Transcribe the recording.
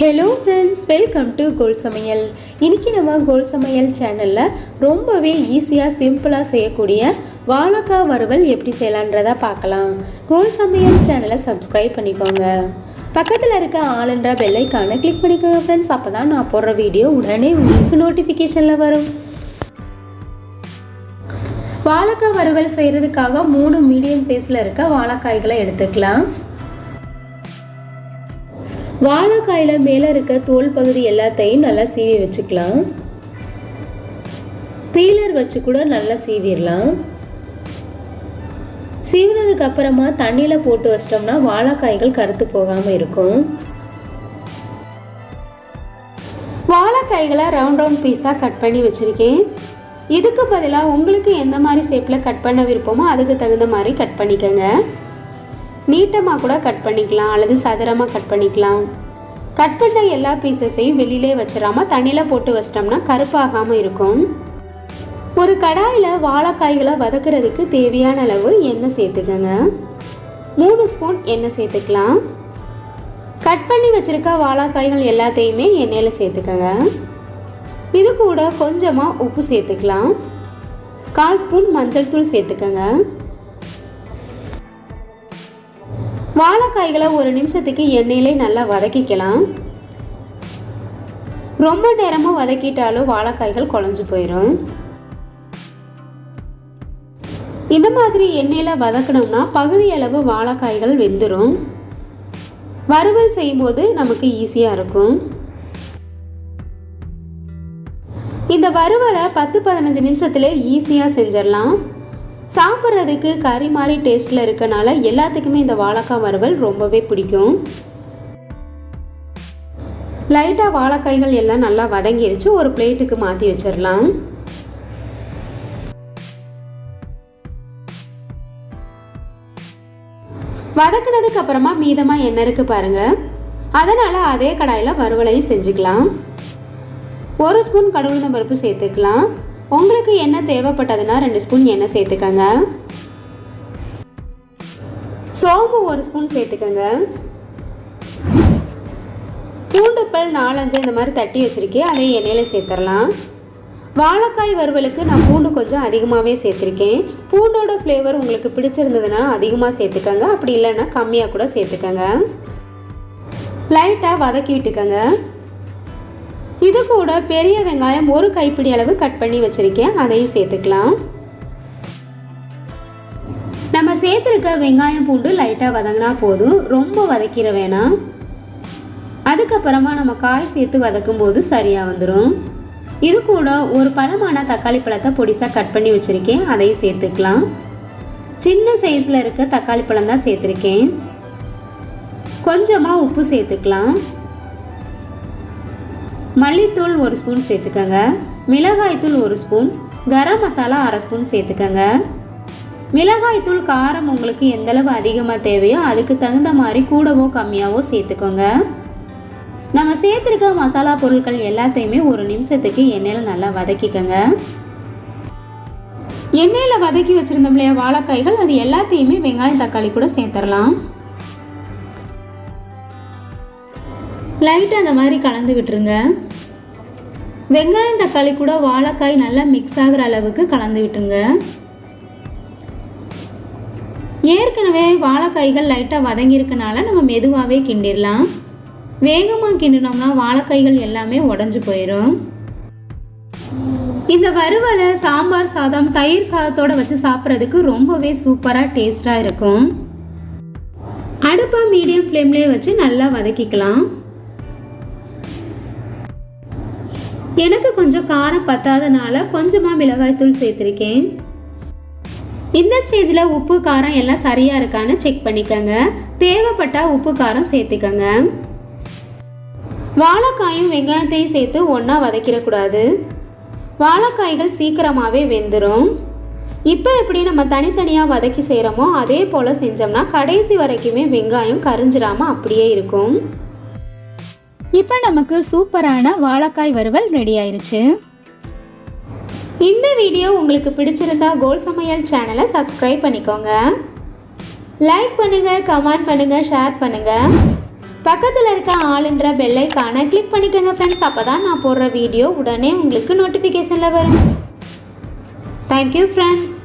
Hello friends, welcome to கோல்சமையல். இன்றைக்கி நம்ம கோல்சமையல் சேனலில் ரொம்பவே ஈஸியாக சிம்பிளாக செய்யக்கூடிய வாழைக்காய் வறுவல் எப்படி செய்யலான்றதை பார்க்கலாம். கோல்சமையல் சேனலை சப்ஸ்கிரைப் பண்ணிக்கோங்க. பக்கத்தில் இருக்க ஆளுன்ற பெல்லைக்கான கிளிக் பண்ணிக்கோங்க ஃப்ரெண்ட்ஸ். அப்போ தான் நான் போடுற வீடியோ உடனே உங்களுக்கு நோட்டிஃபிகேஷனில் வரும். வாழைக்காய் வறுவல் செய்கிறதுக்காக 3 மீடியம் சைஸில் இருக்க வாழைக்காய்களை எடுத்துக்கலாம். வாழைக்காயில் மேலே இருக்க தோல் பகுதி எல்லாத்தையும் நல்லா சீவி வச்சுக்கலாம். பீலர் வச்சு கூட நல்லா சீவிடலாம். சீவினதுக்கு அப்புறமா தண்ணியில் போட்டு வச்சிட்டோம்னா வாழைக்காய்கள் கருத்து போகாமல் இருக்கும். வாழைக்காய்களை ரவுண்ட் பீஸாக கட் பண்ணி வச்சுருக்கேன். இதுக்கு பதிலாக உங்களுக்கு எந்த மாதிரி ஷேப்பில் கட் பண்ண விருப்பமோ அதுக்கு தகுந்த மாதிரி கட் பண்ணிக்கோங்க. நீட்டமாக கூட கட் பண்ணிக்கலாம் அல்லது சதுரமாக கட் பண்ணிக்கலாம். கட் பண்ண எல்லா பீசஸையும் வெளியிலே வச்சிடாமல் தண்ணியில் போட்டு வச்சிட்டோம்னா கருப்பாகாமல் இருக்கும். ஒரு கடாயில் வாழைக்காய்களை வதக்கிறதுக்கு தேவையான அளவு எண்ணெய் சேர்த்துக்கோங்க. 3 ஸ்பூன் எண்ணெய் சேர்த்துக்கலாம். கட் பண்ணி வச்சுருக்க வாழைக்காய்கள் எல்லாத்தையுமே எண்ணெயில் சேர்த்துக்கோங்க. இது கூட கொஞ்சமாக உப்பு சேர்த்துக்கலாம். 1/4 ஸ்பூன் மஞ்சள் தூள் சேர்த்துக்கோங்க. வாழைக்காய்களை 1 நிமிஷத்துக்கு எண்ணெயிலே நல்லா வதக்கிக்கலாம். ரொம்ப நேரமாக வதக்கிட்டாலும் வாழைக்காய்கள் குழஞ்சு போயிடும். இந்த மாதிரி எண்ணெயில் வதக்கணும்னா பகுதி அளவு வாழைக்காய்கள் வெந்துடும். வறுவல் செய்யும்போது நமக்கு ஈஸியாக இருக்கும். இந்த வறுவலை 10-15 நிமிஷத்துல ஈஸியாக செஞ்சிடலாம். சாப்பிட்றதுக்கு கறி மாதிரி டேஸ்ட்டில் இருக்கனால எல்லாத்துக்குமே இந்த வாழைக்காய் வறுவல் ரொம்பவே பிடிக்கும். லைட்டாக வாழைக்காய்கள் எல்லாம் நல்லா வதங்கிருச்சு. ஒரு பிளேட்டுக்கு மாற்றி வச்சிடலாம். வதக்கினதுக்கு அப்புறமா மீதமாக எண்ணெய் இருக்கு பாருங்க. அதனால் அதே கடாயில் வறுவலையும் செஞ்சுக்கலாம். 1 ஸ்பூன் கடுகு பருப்பு சேர்த்துக்கலாம். உங்களுக்கு எண்ணெய் தேவைப்பட்டதுன்னா 2 ஸ்பூன் எண்ணெய் சேர்த்துக்கங்க. சோம்பு 1 ஸ்பூன் சேர்த்துக்கங்க. பூண்டுப்பல் 4-5 இந்த மாதிரி தட்டி வச்சுருக்கேன். அதை எண்ணெயில் சேர்த்துடலாம். வாழைக்காய் வறுவலுக்கு நான் பூண்டு கொஞ்சம் அதிகமாகவே சேர்த்துருக்கேன். பூண்டோட ஃப்ளேவர் உங்களுக்கு பிடிச்சிருந்ததுன்னா அதிகமாக சேர்த்துக்கங்க. அப்படி இல்லைன்னா கம்மியாக கூட சேர்த்துக்கங்க. லைட்டாக வதக்கி விட்டுக்கங்க. இது கூட பெரிய வெங்காயம் 1 கைப்பிடி அளவு கட் பண்ணி வச்சுருக்கேன். அதையும் சேர்த்துக்கலாம். நம்ம சேர்த்துருக்க வெங்காயம் பூண்டு லைட்டாக வதங்கினா போதும், ரொம்ப வதக்கிட வேணாம். அதுக்கப்புறமா நம்ம காய் சேர்த்து வதக்கும் போது சரியாக வந்துடும். இது கூட ஒரு பழமான தக்காளி பழத்தை பொடிசாக கட் பண்ணி வச்சுருக்கேன். அதையும் சேர்த்துக்கலாம். சின்ன சைஸில் இருக்க தக்காளி பழம் தான் சேர்த்துருக்கேன். கொஞ்சமாக உப்பு சேர்த்துக்கலாம். மல்லித்தூள் 1 ஸ்பூன் சேர்த்துக்கங்க. மிளகாய்த்தூள் 1 ஸ்பூன், கரம் மசாலா 1/2 ஸ்பூன் சேர்த்துக்கங்க. மிளகாய்த்தூள் காரம் உங்களுக்கு எந்தளவு அதிகமாக தேவையோ அதுக்கு தகுந்த மாதிரி கூடவோ கம்மியாவோ சேர்த்துக்கோங்க. நம்ம சேர்த்துருக்க மசாலா பொருட்கள் எல்லாத்தையுமே 1 நிமிஷத்துக்கு எண்ணெயில் நல்லா வதக்கிக்கங்க. எண்ணெயில் வதக்கி வச்சுருந்தோம் இல்லையா வாழைக்காய்கள், அது எல்லாத்தையுமே வெங்காயம் தக்காளி கூட சேர்த்துடலாம். லைட்டாக அந்த மாதிரி கலந்து விட்டுருங்க. வெங்காயம் தக்காளி கூட வாழைக்காய் நல்லா மிக்ஸ் ஆகிற அளவுக்கு கலந்து விட்டுருங்க. ஏற்கனவே வாழைக்காய்கள் லைட்டாக வதங்கியிருக்கனால நம்ம மெதுவாகவே கிண்டிடலாம். வேகமாக கிண்டினோம்னா வாழைக்காய்கள் எல்லாமே உடஞ்சி போயிடும். இந்த வறுவலை சாம்பார் சாதம், தயிர் சாதத்தோடு வச்சு சாப்பிட்றதுக்கு ரொம்பவே சூப்பராக டேஸ்ட்டாக இருக்கும். அடுப்பை மீடியம் ஃப்ளேம்லேயே வச்சு நல்லா வதக்கிக்கலாம். எனக்கு கொஞ்சம் காரம் பத்தாதனால கொஞ்சமாக மிளகாய்த்தூள் சேர்த்துருக்கேன். இந்த ஸ்டேஜில் உப்பு காரம் எல்லாம் சரியாக இருக்கான்னு செக் பண்ணிக்கோங்க. தேவைப்பட்டால் உப்பு காரம் சேர்த்துக்கோங்க. வாழைக்காயும் வெங்காயத்தையும் சேர்த்து ஒன்றா வதக்கிடக்கூடாது. வாழைக்காய்கள் சீக்கிரமாகவே வெந்துடும். இப்போ எப்படி நம்ம தனித்தனியாக வதக்கி செய்கிறோமோ அதே போல் செஞ்சோம்னா கடைசி வரைக்குமே வெங்காயம் கரிஞ்சிடாமல் அப்படியே இருக்கும். இப்போ நமக்கு சூப்பரான வாழைக்காய் வறுவல் ரெடி ஆயிருச்சு. இந்த வீடியோ உங்களுக்கு பிடிச்சிருந்தா கோல்சமையல் சேனலை சப்ஸ்கிரைப் பண்ணிக்கோங்க. லைக் பண்ணுங்கள், கமெண்ட் பண்ணுங்கள், ஷேர் பண்ணுங்கள். பக்கத்தில் இருக்க ஆளுன்ற பெல் ஐகானை கிளிக் பண்ணிக்கோங்க ஃப்ரெண்ட்ஸ். அப்போ தான் நான் போடுற வீடியோ உடனே உங்களுக்கு நோட்டிஃபிகேஷனில் வரும். Thank you friends.